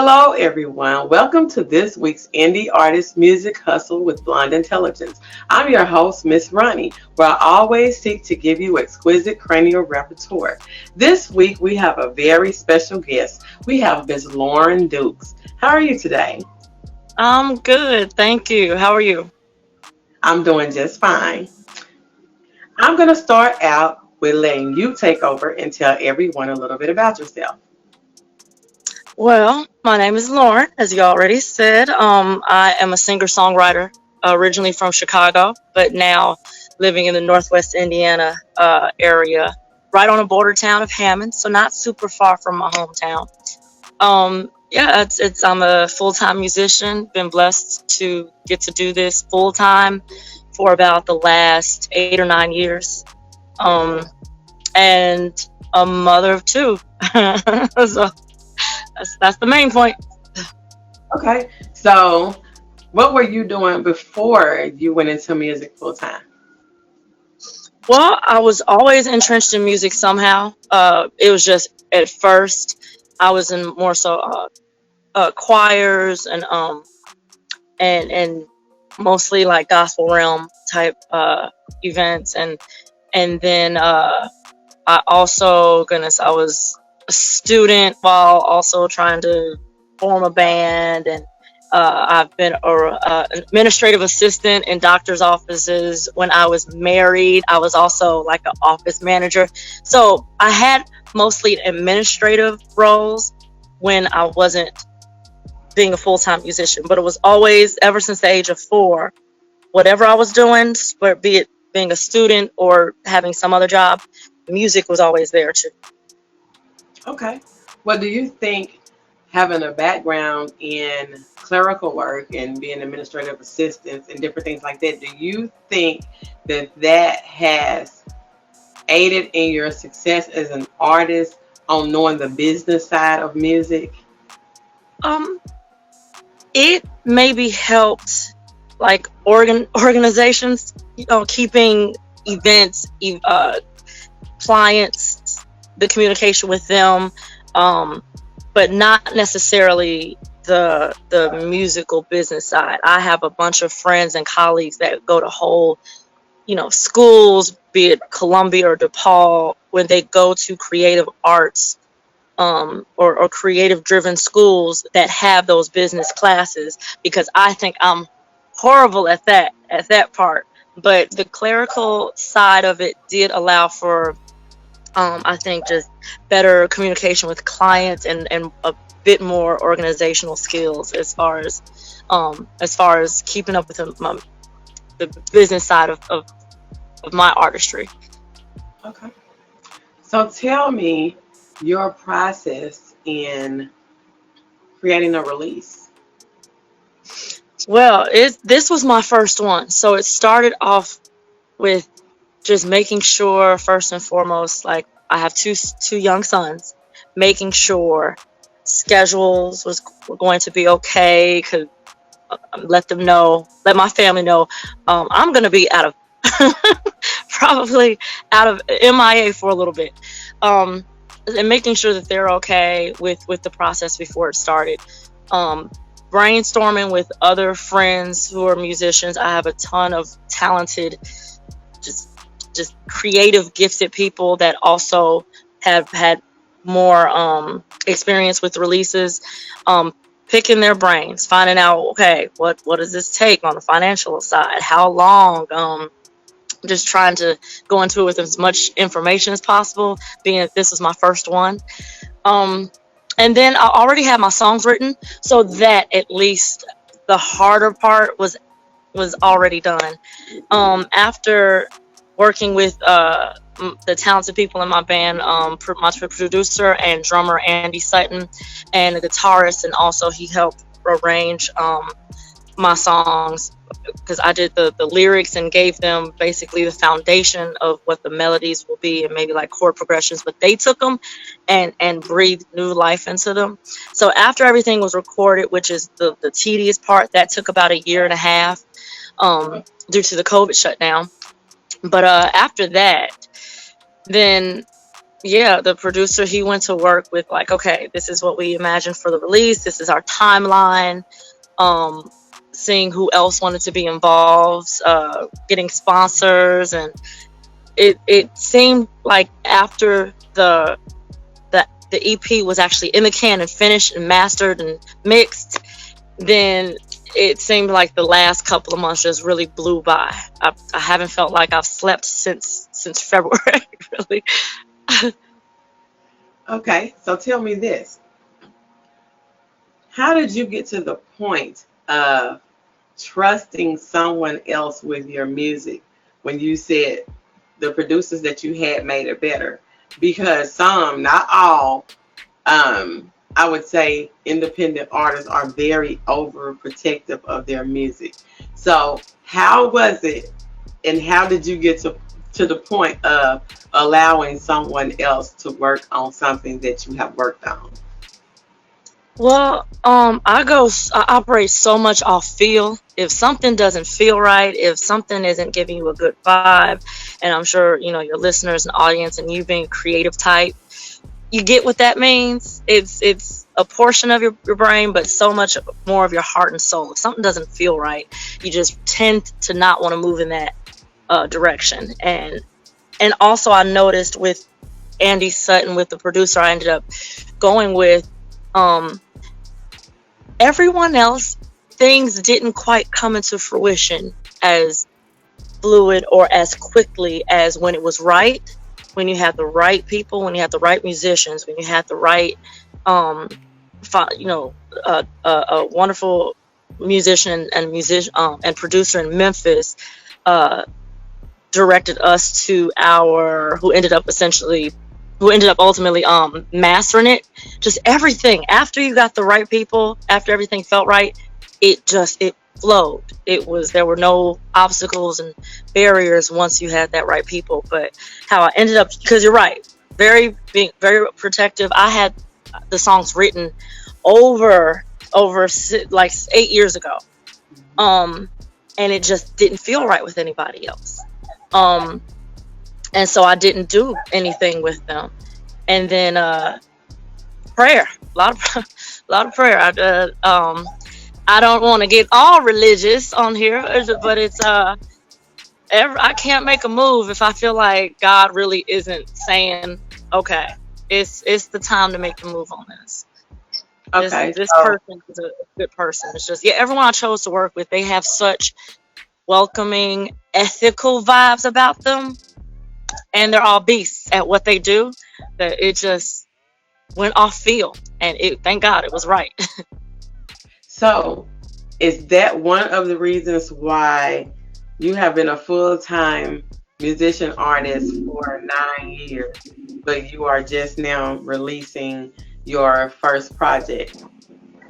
Hello, everyone. Welcome to this week's Indie Artist Music Hustle with Blonde Intelligence. I'm your host, Miss Ronnie, where I always seek to give you exquisite cranial repertoire. This week, we have a very special guest. We have Miss Lauren Dukes. How are you today? I'm good, thank you. How are you? I'm doing just fine. I'm going to start out with letting you take over and tell everyone a little bit about yourself. Well, my name is Lauren, as you already said. I am a singer-songwriter, originally from Chicago, but now living in the Northwest Indiana area, right on the border town of Hammond, so not super far from my hometown. Yeah, it's I'm a full-time musician. Been blessed to get to do this full-time for about the last 8 or 9 years. Um, and a mother of two. So that's the main point. Okay, so what were you doing before you went into music full time? Well, I was always entrenched in music somehow. It was just at first I was in more so choirs and mostly like gospel realm type events and then I also, goodness, I was a student while also trying to form a band, and I've been an administrative assistant in doctors' offices. When I was married, I was also like an office manager. So I had mostly administrative roles when I wasn't being a full-time musician, but it was always, ever since the age of 4, whatever I was doing, be it being a student or having some other job, music was always there too. Okay. Well, do you think having a background in clerical work and being administrative assistants and different things like that, do you think that that has aided in your success as an artist on knowing the business side of music? Um, it maybe helped like organizations, keeping events, clients, the communication with them, um, but not necessarily the musical business side. I have a bunch of friends and colleagues that go to whole, schools, be it Columbia or DePaul, when they go to creative arts or creative driven schools that have those business classes, because I think I'm horrible at that part. But the clerical side of it did allow for I think just better communication with clients and a bit more organizational skills as far as keeping up with the business side of my artistry. Okay. So tell me your process in creating a release. Well, this was my first one, so it started off with just making sure, first and foremost, like I have two young sons, making sure schedules were going to be okay. Cause let my family know, I'm gonna be out of probably out of MIA for a little bit, um, and making sure that they're okay with the process before it started. Um, Brainstorming with other friends who are musicians. I have a ton of talented, just just creative, gifted people that also have had more experience with releases. Um, Picking their brains, finding out, okay, what does this take on the financial side? How long? Just trying to go into it with as much information as possible, being that this was my first one. Um, and then I already had my songs written, so that at least the harder part was already done. After working with the talented people in my band, my producer and drummer Andy Sutton, and the guitarist, and also he helped arrange my songs, because I did the lyrics and gave them basically the foundation of what the melodies will be and maybe like chord progressions, but they took them and breathed new life into them. So after everything was recorded, which is the tedious part, that took about a year and a half, due to the COVID shutdown. But after that, then yeah, the producer, he went to work with like, okay, this is what we imagined for the release. This is our timeline. Um, Seeing who else wanted to be involved, getting sponsors, and it seemed like after the EP was actually in the can and finished and mastered and mixed, then it seemed like the last couple of months just really blew by. I haven't felt like I've slept since February, really. Okay, so tell me this. How did you get to the point of trusting someone else with your music when you said the producers that you had made it better? Because some, not all, I would say independent artists are very overprotective of their music. So, how was it, and how did you get to the point of allowing someone else to work on something that you have worked on? Well, I operate so much off feel. If something doesn't feel right, if something isn't giving you a good vibe, and I'm sure, your listeners and audience and you being creative type, you get what that means. It's a portion of your brain, but so much more of your heart and soul. If something doesn't feel right, you just tend to not want to move in that direction. And also, I noticed with Andy Sutton, with the producer I ended up going with, um, everyone else, things didn't quite come into fruition as fluid or as quickly as when it was right, when you had the right people, when you had the right musicians, when you had the right, um, a wonderful musician and producer in Memphis, uh, directed us to who ended up ultimately mastering it. Just everything, after you got the right people, after everything felt right, it flowed. There were no obstacles and barriers once you had that right people. But how I ended up, because you're right, being very protective. I had the songs written over like 8 years ago, um and it just didn't feel right with anybody else. um and so I didn't do anything with them. And then prayer, a lot of a lot of prayer. I don't want to get all religious on here, but it's I can't make a move if I feel like God really isn't saying, okay, it's the time to make the move on this. this Okay, this so person is a good person. It's just, yeah, everyone I chose to work with, they have such welcoming, ethical vibes about them, and they're all beasts at what they do, that it just went off feel, and thank God it was right. so is that one of the reasons why you have been a full-time musician artist for 9 years, but you are just now releasing your first project?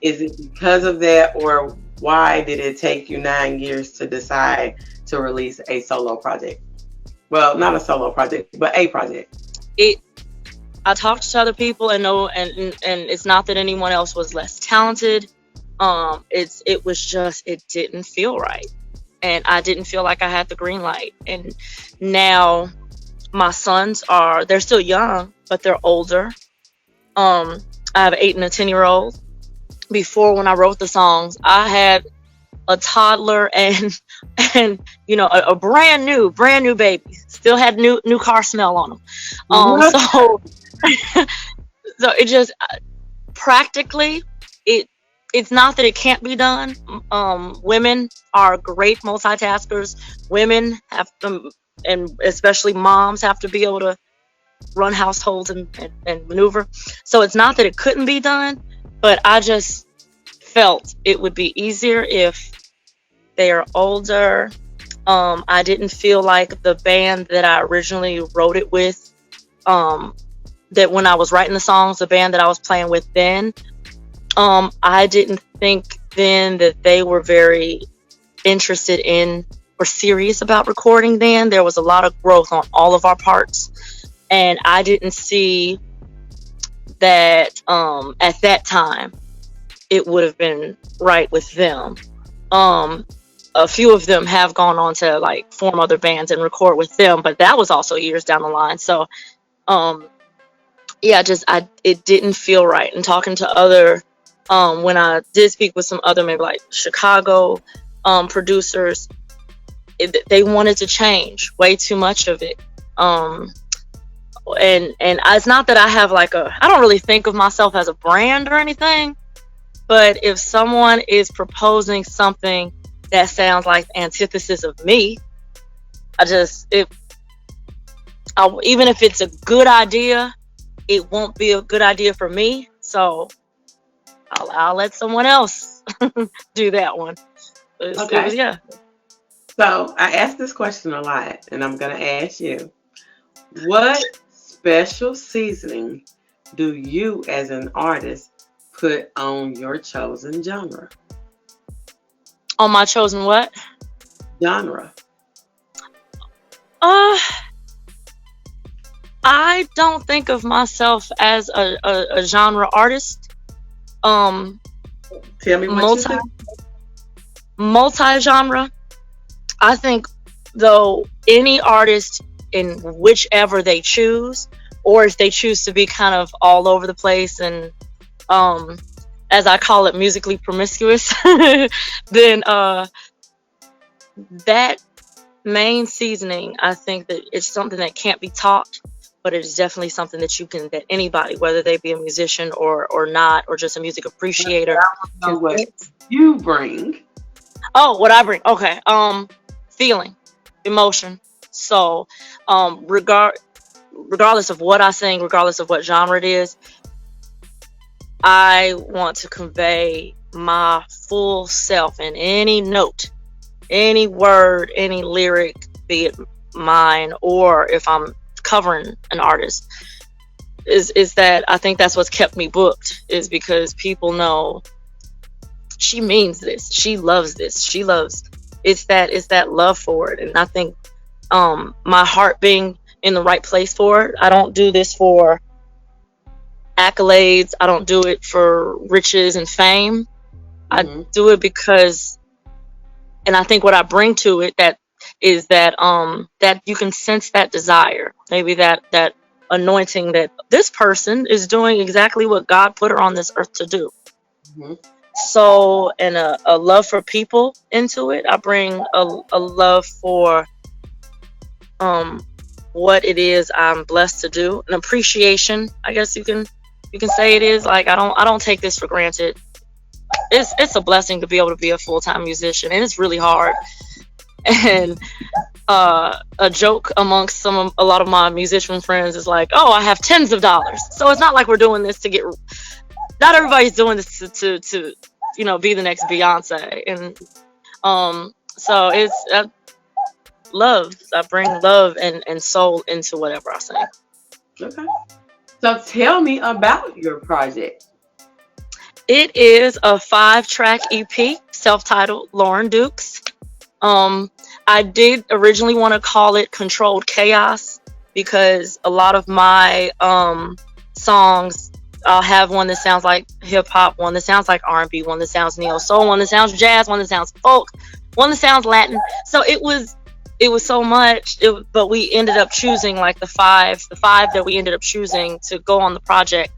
Is it because of that, or why did it take you 9 years to decide to release a solo project? Well, not a solo project, but a project. it I talked to other people and know, and it's not that anyone else was less talented. It was just, it didn't feel right, and I didn't feel like I had the green light. And now my sons they're still young, but they're older. I have an 8 and a 10 year old. Before, when I wrote the songs, I had a toddler and and a brand new baby, still had new car smell on them. What? So so it just, practically, it it's not that it can't be done. Women are great multitaskers. Women have to, and especially moms, have to be able to run households and maneuver. So it's not that it couldn't be done, but I just felt it would be easier if they are older. I didn't feel like the band that I originally wrote it with, that when I was writing the songs, the band that I was playing with then, I didn't think then that they were very interested in or serious about recording then. There was a lot of growth on all of our parts, and I didn't see that at that time it would have been right with them. Um, a few of them have gone on to like form other bands and record with them, but that was also years down the line. So, um, yeah, just it didn't feel right. And talking to other, when I did speak with some other maybe like Chicago producers, they wanted to change way too much of it. Um, and it's not that I have like I don't really think of myself as a brand or anything, but if someone is proposing something that sounds like the antithesis of me, I just if even if it's a good idea, it won't be a good idea for me. So I'll let someone else do that one. It was Okay. yeah. So I ask this question a lot, and I'm going to ask you, what special seasoning do you as an artist put on your chosen genre? On my chosen what? Genre. Uh, I don't think of myself as a genre artist. Um, Tell me what you multi think. multi genre. I think though any artist in whichever they choose, or if they choose to be kind of all over the place and um, as I call it, musically promiscuous, then that main seasoning, I think that it's something that can't be taught, but it is definitely something that you can that anybody, whether they be a musician or not, or just a music But appreciator, I want to can know what say. you bring. Oh, what I bring? Okay, feeling, emotion. So, regardless of what I sing, regardless of what genre it is, I want to convey my full self in any note, any word, any lyric, be it mine or if I'm covering an artist. Is that I think that's what's kept me booked, is because people know she means this, she loves this, she loves it's that love for it. And I think my heart being in the right place for it. I don't do this for accolades, I don't do it for riches and fame. I Hmm. do it because, and I think what I bring to it, that is that you can sense that desire, maybe that anointing, that this person is doing exactly what God put her on this earth to do. Hmm. So, and a love for people into it. I bring a love for um what it is I'm blessed to do, an appreciation, I guess you can say it is. Like I don't take this for granted. It's a blessing to be able to be a full-time musician, and it's really hard. And a joke amongst a lot of my musician friends is like, oh, I have tens of dollars. So it's not like we're doing this to get. Not everybody's doing this to be the next Beyonce. And so it's love. I bring love and soul into whatever I sing. Okay. So tell me about your project. It is a 5-track EP, self-titled Lauren Dukes. Um, I did originally want to call it Controlled Chaos because a lot of my songs, I'll have one that sounds like hip hop, one that sounds like R&B, one that sounds neo soul, one that sounds jazz, one that sounds folk, one that sounds Latin. So it was so much, but we ended up choosing like the five that we ended up choosing to go on the project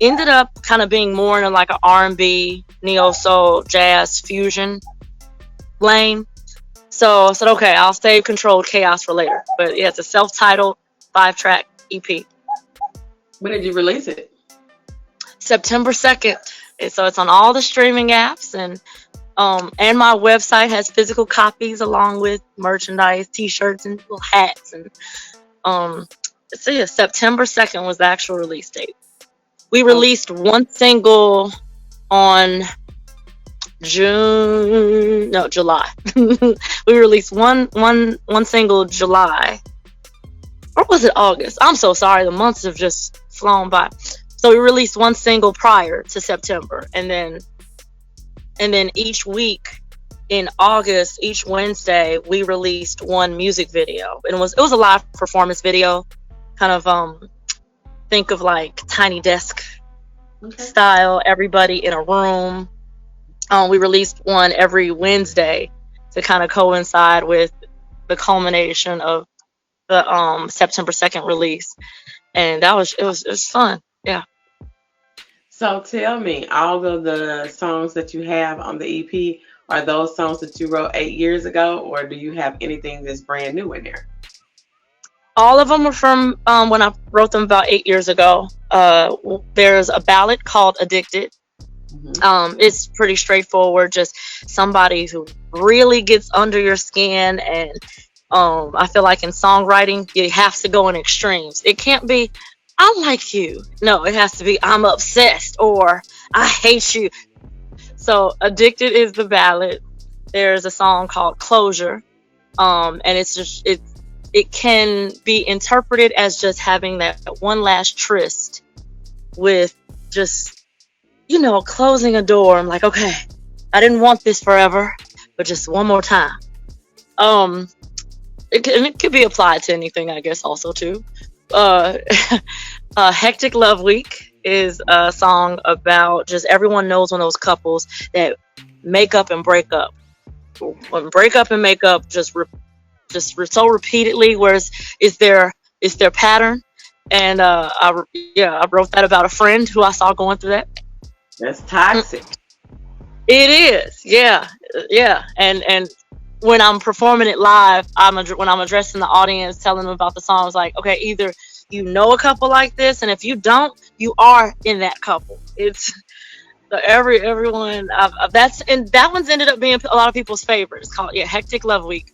ended up kind of being more in like an R&B, neo soul, jazz fusion lane. So I said, okay, I'll save Controlled Chaos for later. But yeah, it's a self-titled 5-track EP. When did you release it? September 2nd. So it's on all the streaming apps, and my website has physical copies along with merchandise, t-shirts and little hats. And um so yeah, September 2nd was the actual release date. We Oh, released one single on June, no, July. We released one single July, or was it August? I'm so sorry. The months have just flown by. So we released one single prior to September, and then each week in August, each Wednesday, we released one music video, and it was a live performance video, kind of think of like Tiny Desk okay. style, everybody in a room. We released one every Wednesday to kind of coincide with the culmination of the September 2nd release, and it was fun. Yeah. So tell me, all of the songs that you have on the EP, are those songs that you wrote 8 years ago, or do you have anything that's brand new in there? All of them were from when I wrote them about 8 years ago. There's a ballad called "Addicted." Hmm. It's pretty straightforward, just somebody who really gets under your skin. And I feel like in songwriting, you have to go in extremes. It can't be, I like you. No, it has to be, I'm obsessed, or I hate you. So, Addicted is the ballad. There's a song called Closure. And it can be interpreted as just having that one last tryst with just, closing a door. I'm like, okay, I didn't want this forever, but just one more time. Um, it could be applied to anything, I guess, also too. Uh, Hectic Love Week is a song about just everyone knows one of those couples that make up and break up. When break up and make up so repeatedly, whereas is their pattern. And I wrote that about a friend who I saw going through that. That's toxic. It is, yeah, yeah. And when I'm performing it live, when I'm addressing the audience, telling them about the song, it's like, okay, either you know a couple like this, and if you don't, you are in that couple. It's so everyone. That's and that one's ended up being a lot of people's favorites. It's called, yeah, Hectic Love Week.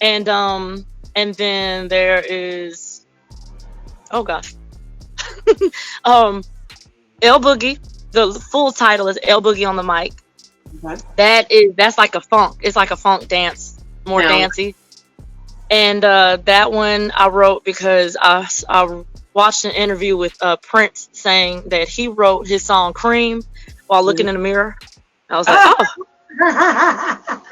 And then there is, oh gosh, um El Boogie. The full title is El Boogie on the Mic. Okay. That's like a funk. It's like a funk dance, more Now, dancey. And that one I wrote because I watched an interview with Prince saying that he wrote his song Cream while looking in the mirror. I was like, oh,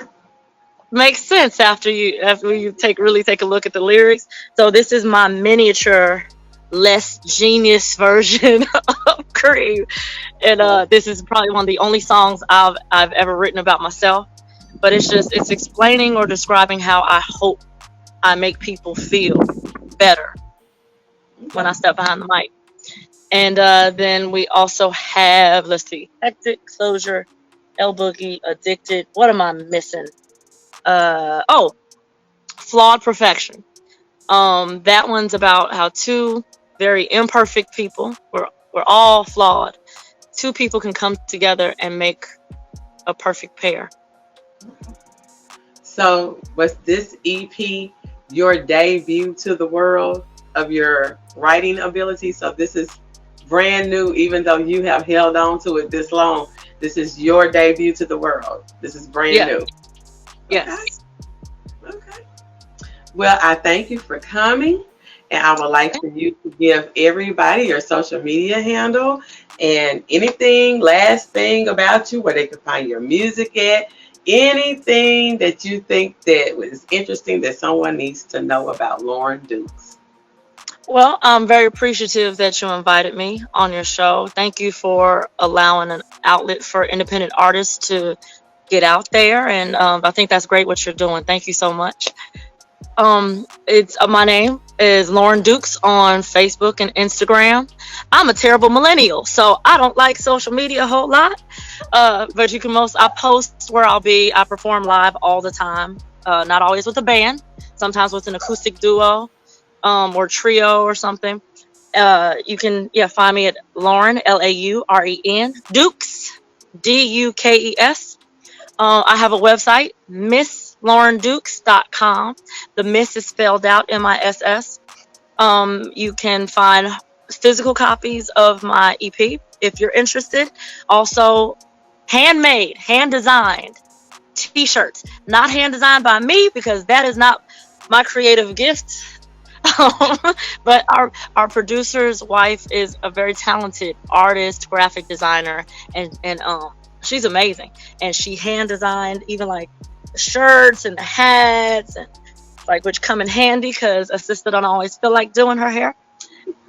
makes sense after you take a look at the lyrics. So this is my miniature, less genius version of Cream. And this is probably one of the only songs I've ever written about myself. But it's explaining or describing how I hope I make people feel better when okay. I step behind the mic. And then we also have, let's see, Hectic, Closure, El Boogie, Addicted. What am I missing? Oh, Flawed Perfection. That one's about how two very imperfect people, we're all flawed. Two people can come together and make a perfect pair. So, was this EP your debut to the world of your writing ability? So, this is brand new, even though you have held on to it this long. This is your debut to the world. This is brand Yeah. new. Okay. Yes. Okay. Well, I thank you for coming. And I would like for you to give everybody your social media handle and anything, last thing about you, where they can find your music at, anything that you think that was interesting that someone needs to know about Lauren Dukes. Well, I'm very appreciative that you invited me on your show. Thank you for allowing an outlet for independent artists to get out there. And I think that's great what you're doing. Thank you so much. It's my name is Lauren Dukes on Facebook and Instagram. I'm a terrible millennial, so I don't like social media a whole lot. But you can I post where I'll be. I perform live all the time. Not always with a band. Sometimes with an acoustic duo, or trio or something. You can find me at Lauren Lauren Dukes Dukes. I have a website, misslaurendukes.com. The Miss is spelled out MISS. You can find physical copies of my EP if you're interested. Also, handmade, hand designed t-shirts. Not hand designed by me because that is not my creative gift. But our producer's wife is a very talented artist, graphic designer, and she's amazing. And she hand designed even like the shirts and the hats, and like, which come in handy because a sister don't always feel like doing her hair.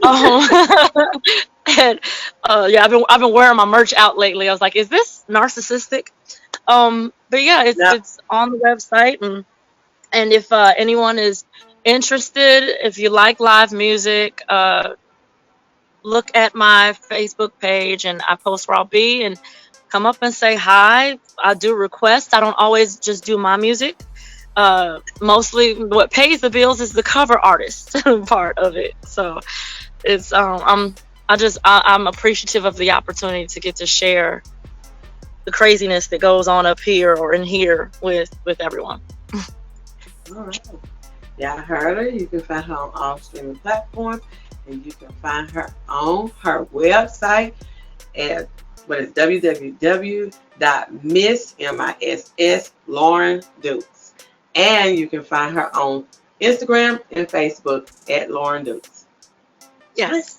Um, and I've been wearing my merch out lately. I was like, is this narcissistic? But yeah, it's Now, it's on the website. And if anyone is interested, if you like live music, look at my Facebook page and I post where I'll be, and come up and say hi. I do requests. I don't always just do my music. Mostly what pays the bills is the cover artist part of it. So it's I'm appreciative of the opportunity to get to share the craziness that goes on up here or in here with everyone. All right. Y'all heard her. You can find her on all streaming platforms, and you can find her on her website at www.miss.Lauren Dukes. And you can find her on Instagram and Facebook at Lauren Dukes. Yes.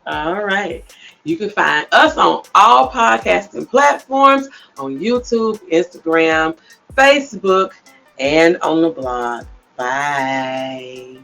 All right. You can find us on all podcasting platforms, on YouTube, Instagram, Facebook, and on the blog. Bye.